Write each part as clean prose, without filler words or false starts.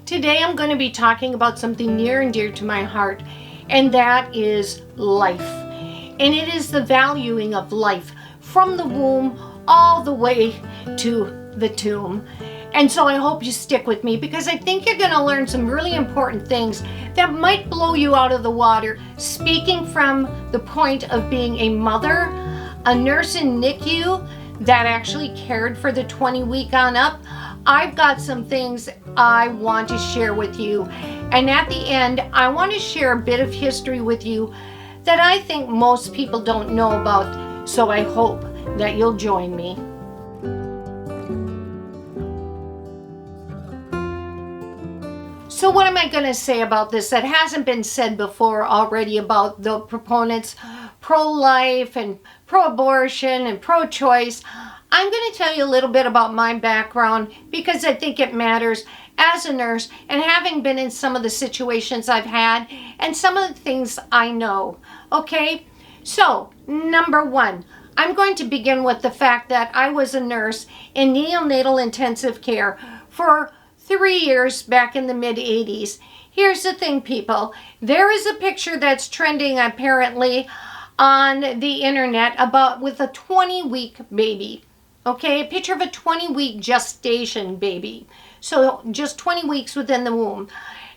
Today I'm going to be talking about something near and dear to my heart, and that is life. And it is the valuing of life from the womb all the way to the tomb. And so I hope you stick with me because I think you're going to learn some really important things that might blow you out of the water. Speaking from the point of being a mother, a nurse in NICU that actually cared for the 20-week on up, I've got some things I want to share with you. And at the end, I want to share a bit of history with you that I think most people don't know about. So I hope that you'll join me. So what am I going to say about this that hasn't been said before already about the proponents pro-life and pro-abortion and pro-choice? I'm going to tell you a little bit about my background because I think it matters as a nurse and having been in some of the situations I've had and some of the things I know. Okay, so number one, I'm going to begin with the fact that I was a nurse in neonatal intensive care for 3 years back in the mid-80s. Here's the thing, people. There is a picture that's trending apparently on the internet about with a 20-week baby. Okay, a picture of a 20-week gestation baby. So just 20 weeks within the womb.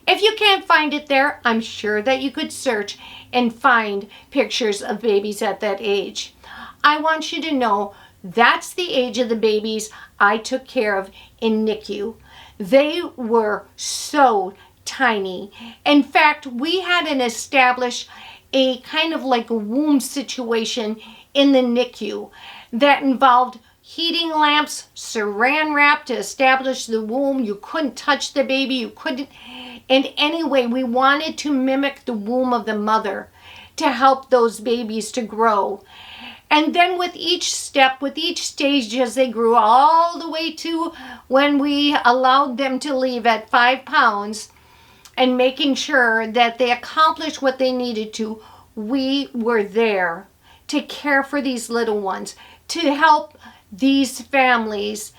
If you can't find it there, I'm sure that you could search and find pictures of babies at that age. I want you to know that's the age of the babies I took care of in NICU. They were so tiny. In fact, we had an established a kind of like a womb situation in the NICU that involved heating lamps, saran wrap to establish the womb. You couldn't touch the baby. You couldn't. And anyway, we wanted to mimic the womb of the mother to help those babies to grow. And then with each step, with each stage as they grew all the way to when we allowed them to leave at 5 pounds and making sure that they accomplished what they needed to, we were there to care for these little ones, to help these families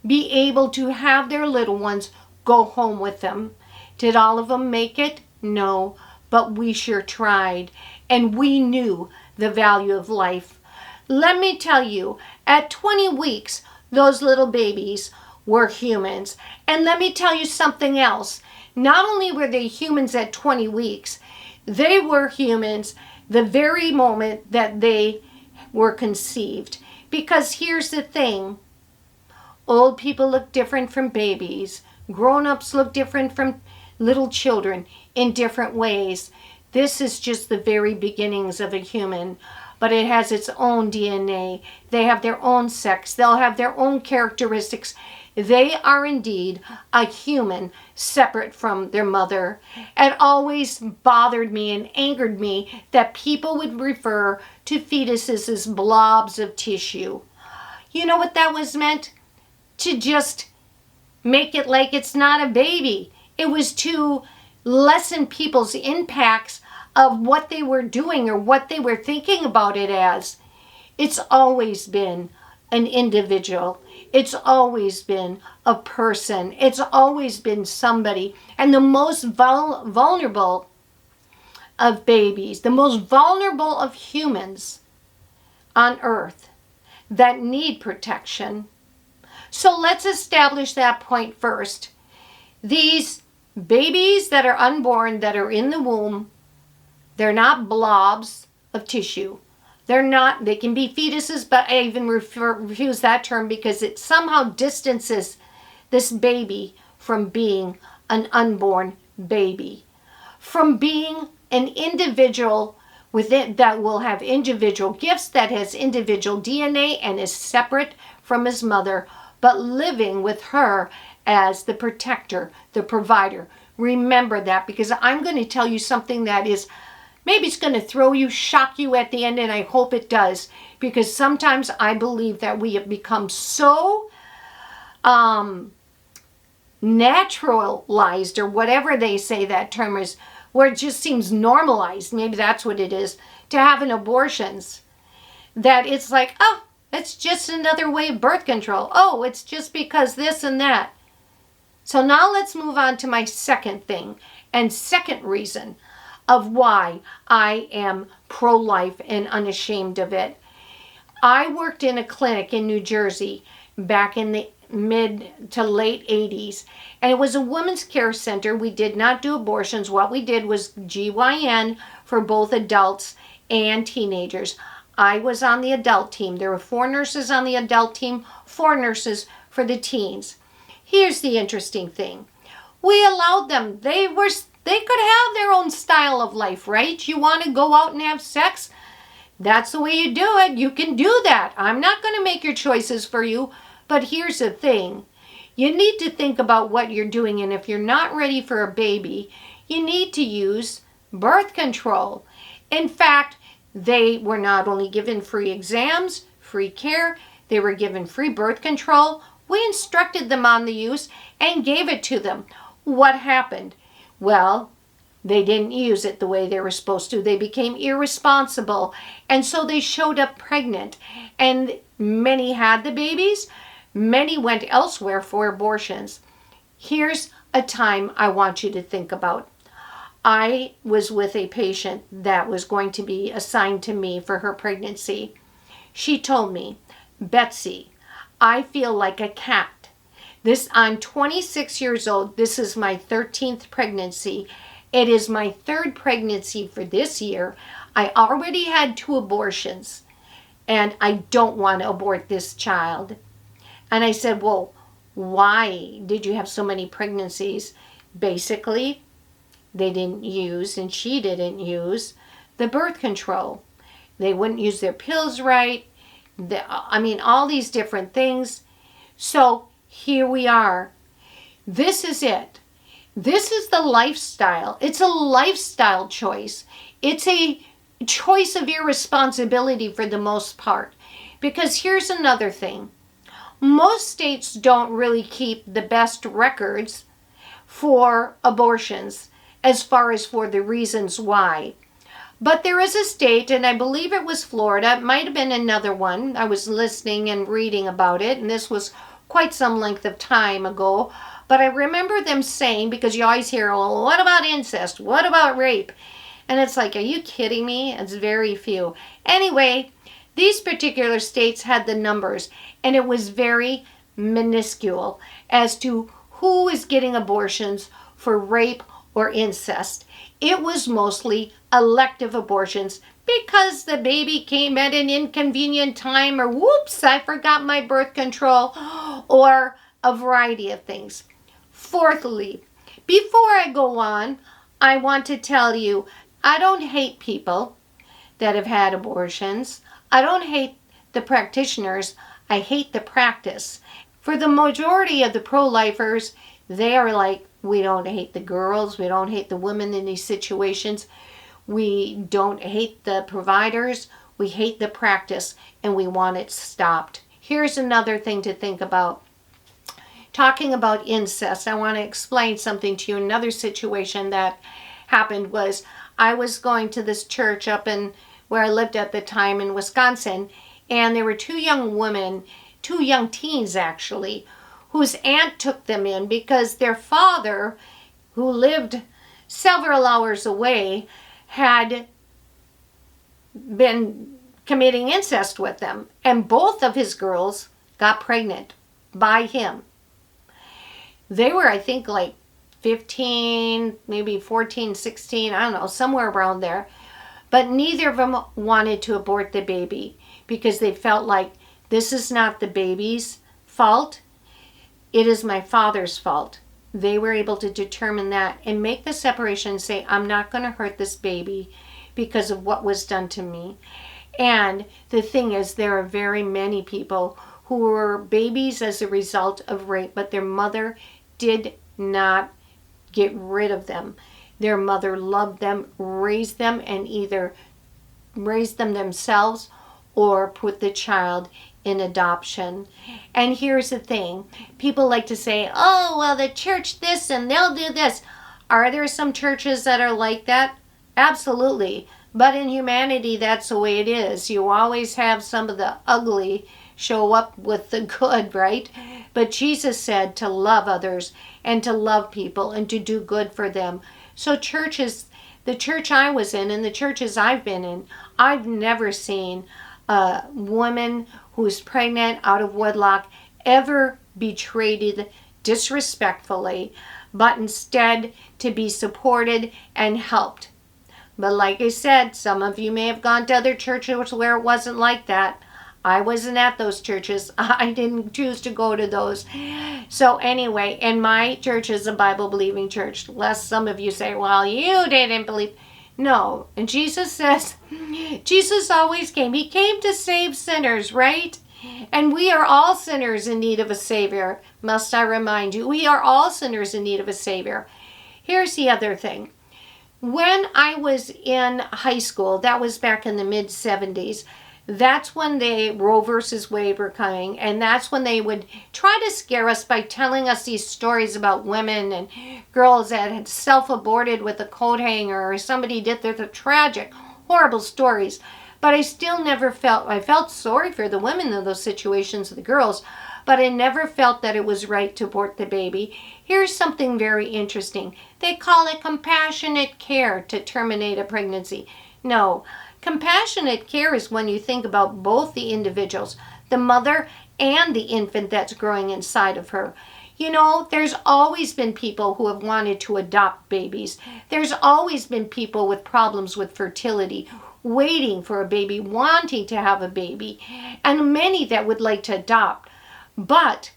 be able to have their little ones go home with them. Did all of them make it? No, but we sure tried, and we knew the value of life. Let me tell you, at 20 weeks, those little babies were humans. And let me tell you something else. Not only were they humans at 20 weeks, they were humans the very moment that they were conceived. Because here's the thing, old people look different from babies. Grown-ups look different from little children in different ways. This is just the very beginnings of a human, but it has its own DNA. They have their own sex. They'll have their own characteristics. They are indeed a human separate from their mother. It always bothered me and angered me that people would refer to fetuses as blobs of tissue. You know what that was meant? To just make it like it's not a baby. It was to lessen people's impacts of what they were doing or what they were thinking about it as. It's always been an individual. It's always been a person. It's always been somebody. And the most vulnerable of babies, the most vulnerable of humans on earth that need protection. So let's establish that point first. These babies that are unborn, that are in the womb, they're not blobs of tissue. They're not, they can be fetuses, but I even refuse that term because it somehow distances this baby from being an unborn baby, from being an individual with it that will have individual gifts, that has individual DNA and is separate from his mother, but living with her as the protector, the provider. Remember that, because I'm going to tell you something that is, maybe it's going to throw you, shock you at the end, and I hope it does, because sometimes I believe that we have become so naturalized, or whatever they say that term is, where it just seems normalized, maybe that's what it is, to having abortions, that it's like, oh, it's just another way of birth control. Oh, it's just because this and that. So now let's move on to my second thing and second reason of why I am pro-life and unashamed of it. I worked in a clinic in New Jersey back in the mid to late 80s, and it was a women's care center. We did not do abortions. What we did was GYN for both adults and teenagers. I was on the adult team. There were 4 nurses on the adult team, 4 nurses for the teens. Here's the interesting thing. We allowed them. They could have their own style of life, right? You want to go out and have sex? That's the way you do it. You can do that. I'm not going to make your choices for you. But here's the thing. You need to think about what you're doing. And if you're not ready for a baby, you need to use birth control. In fact, they were not only given free exams, free care, they were given free birth control. We instructed them on the use and gave it to them. What happened? Well, they didn't use it the way they were supposed to. They became irresponsible. And so they showed up pregnant. And many had the babies. Many went elsewhere for abortions. Here's a time I want you to think about. I was with a patient that was going to be assigned to me for her pregnancy. She told me, Betsy, I feel like a cat. I'm 26 years old. This is my 13th pregnancy. It is my 3rd pregnancy for this year. I already had 2 abortions, and I don't want to abort this child. And I said, well, why did you have so many pregnancies? Basically, they didn't use, and she didn't use, the birth control. They wouldn't use their pills right. All these different things. So here we are. This is it. This is the lifestyle. It's a lifestyle choice. It's a choice of irresponsibility for the most part. Because here's another thing. Most states don't really keep the best records for abortions as far as for the reasons why. But there is a state, and I believe it was Florida, it might have been another one. I was listening and reading about it, and this was quite some length of time ago. But I remember them saying, because you always hear, well, what about incest? What about rape? And it's like, are you kidding me? It's very few. Anyway, these particular states had the numbers, and it was very minuscule as to who is getting abortions for rape or incest. It was mostly elective abortions because the baby came at an inconvenient time, or whoops, I forgot my birth control, or a variety of things. Fourthly, before I go on, I want to tell you, I don't hate people that have had abortions. I don't hate the practitioners. I hate the practice. For the majority of the pro-lifers, they are like, we don't hate the girls. We don't hate the women in these situations. We don't hate the providers. We hate the practice, and we want it stopped. Here's another thing to think about. Talking about incest, I want to explain something to you. Another situation that happened was I was going to this church up in where I lived at the time in Wisconsin, and there were 2 young women, 2 young teens actually, whose aunt took them in because their father, who lived several hours away, had been committing incest with them. And both of his girls got pregnant by him. They were, I think, like 15, maybe 14, 16, I don't know, somewhere around there. But neither of them wanted to abort the baby because they felt like this is not the baby's fault. It is my father's fault. They were able to determine that and make the separation and say, I'm not going to hurt this baby because of what was done to me. And the thing is, there are very many people who were babies as a result of rape, but their mother did not get rid of them. Their mother loved them, raised them, and either raised them themselves or put the child in adoption. And here's the thing. People like to say, oh, well, the church this and they'll do this. Are there some churches that are like that? Absolutely. But in humanity, that's the way it is. You always have some of the ugly show up with the good, right? But Jesus said to love others and to love people and to do good for them. So churches, the church I was in and the churches I've been in, I've never seen a woman who's pregnant out of wedlock ever be treated disrespectfully, but instead to be supported and helped. But like I said, some of you may have gone to other churches where it wasn't like that. I wasn't at those churches. I didn't choose to go to those. So anyway, and my church is a Bible-believing church, lest some of you say, well, you didn't believe. No, and Jesus says, Jesus always came. He came to save sinners, right? And we are all sinners in need of a Savior. Must I remind you, we are all sinners in need of a Savior. Here's the other thing. When I was in high school, that was back in the mid-70s, that's when the Roe versus Wade were coming, and that's when they would try to scare us by telling us these stories about women and girls that had self-aborted with a coat hanger, or somebody did the tragic, horrible stories. But I still never I felt sorry for the women in those situations, the girls, but I never felt that it was right to abort the baby. Here's something very interesting. They call it compassionate care to terminate a pregnancy. No, compassionate care is when you think about both the individuals, the mother and the infant that's growing inside of her. You know, there's always been people who have wanted to adopt babies. There's always been people with problems with fertility, waiting for a baby, wanting to have a baby, and many that would like to adopt. But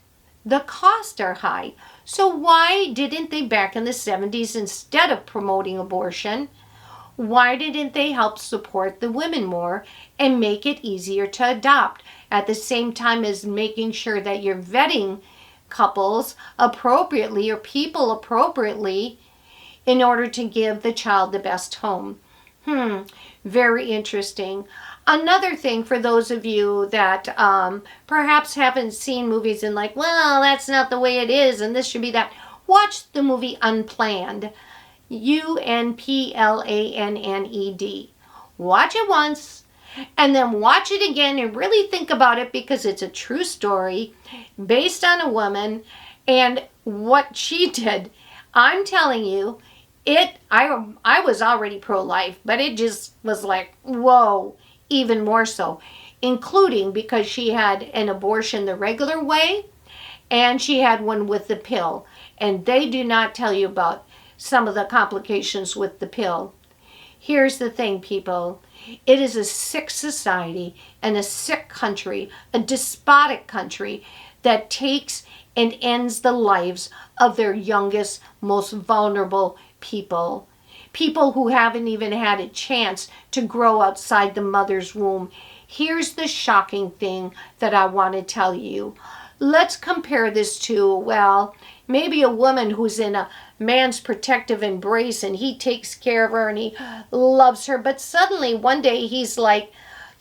the costs are high. So why didn't they back in the 70s, instead of promoting abortion, why didn't they help support the women more and make it easier to adopt, at the same time as making sure that you're vetting couples appropriately or people appropriately in order to give the child the best home? Very interesting. Another thing for those of you that perhaps haven't seen movies and like, well, that's not the way it is and this should be that. Watch the movie Unplanned. Unplanned. Watch it once and then watch it again and really think about it, because it's a true story based on a woman and what she did. I'm telling you, I was already pro-life, but it just was like, whoa, even more so, including because she had an abortion the regular way and she had one with the pill. And they do not tell you about some of the complications with the pill. Here's the thing, people. It is a sick society and a sick country, a despotic country that takes and ends the lives of their youngest, most vulnerable people. People who haven't even had a chance to grow outside the mother's womb. Here's the shocking thing that I want to tell you. Let's compare this to, well, maybe a woman who's in a man's protective embrace and he takes care of her and he loves her, but suddenly one day he's like,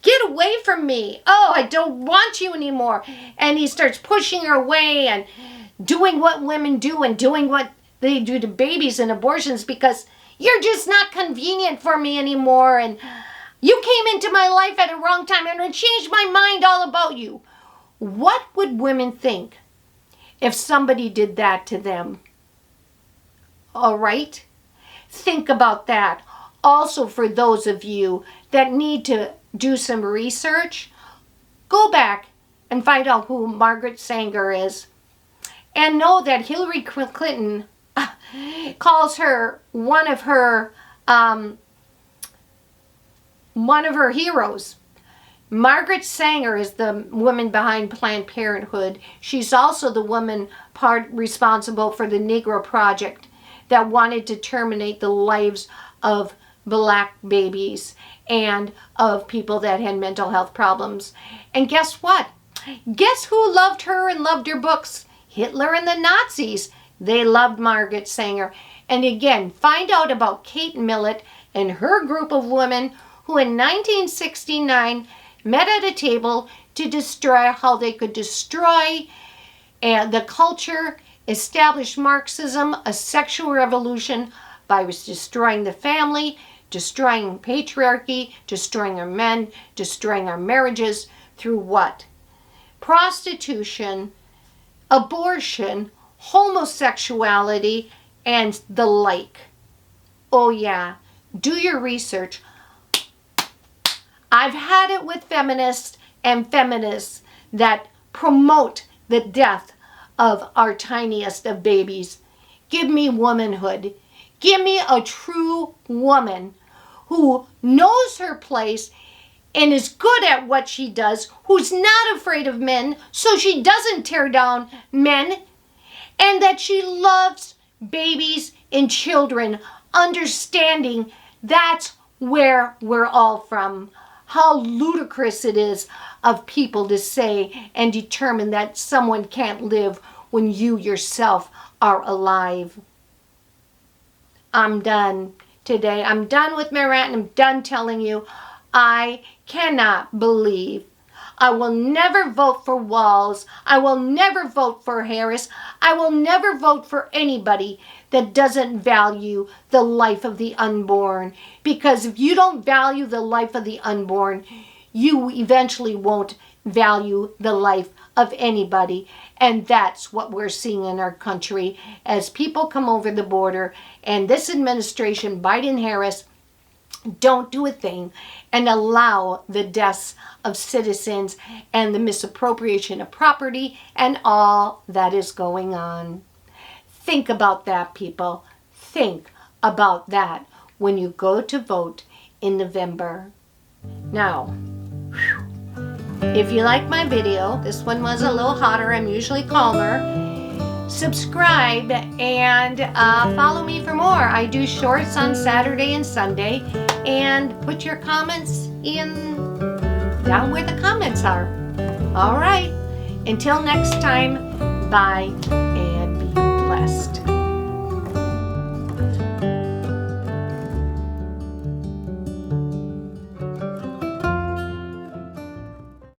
get away from me. Oh, I don't want you anymore. And he starts pushing her away and doing what women do and doing what they do to babies and abortions, because you're just not convenient for me anymore, and you came into my life at a wrong time and it changed my mind all about you. What would women think if somebody did that to them? All right? Think about that. Also, for those of you that need to do some research, go back and find out who Margaret Sanger is, and know that Hillary Clinton calls her one of her heroes. Margaret Sanger is the woman behind Planned Parenthood. She's also the woman responsible for the Negro Project that wanted to terminate the lives of black babies and of people that had mental health problems. And guess what? Guess who loved her and loved her books? Hitler and the Nazis. They loved Margaret Sanger. And again, find out about Kate Millett and her group of women who in 1969 met at a table to destroy how they could destroy the culture, establish Marxism, a sexual revolution, by destroying the family, destroying patriarchy, destroying our men, destroying our marriages. Through what? prostitution, abortion, homosexuality, and the like. Oh yeah, do your research. I've had it with feminists and feminists that promote the death of our tiniest of babies. Give me womanhood. Give me a true woman who knows her place and is good at what she does, who's not afraid of men, so she doesn't tear down men, and that she loves babies and children, understanding that's where we're all from. How ludicrous it is of people to say and determine that someone can't live when you yourself are alive. I'm done today. I'm done with my rant, and I'm done telling you I cannot believe. I will never vote for Walz. I will never vote for Harris. I will never vote for anybody that doesn't value the life of the unborn. Because if you don't value the life of the unborn, you eventually won't value the life of anybody. And that's what we're seeing in our country as people come over the border, and this administration, Biden-Harris, don't do a thing and allow the deaths of citizens and the misappropriation of property and all that is going on. Think about that, people. Think about that when you go to vote in November. Now, if you like my video, this one was a little hotter, I'm usually calmer, subscribe and follow me for more. I do shorts on Saturday and Sunday, and put your comments in down where the comments are. All right, until next time, bye and be blessed.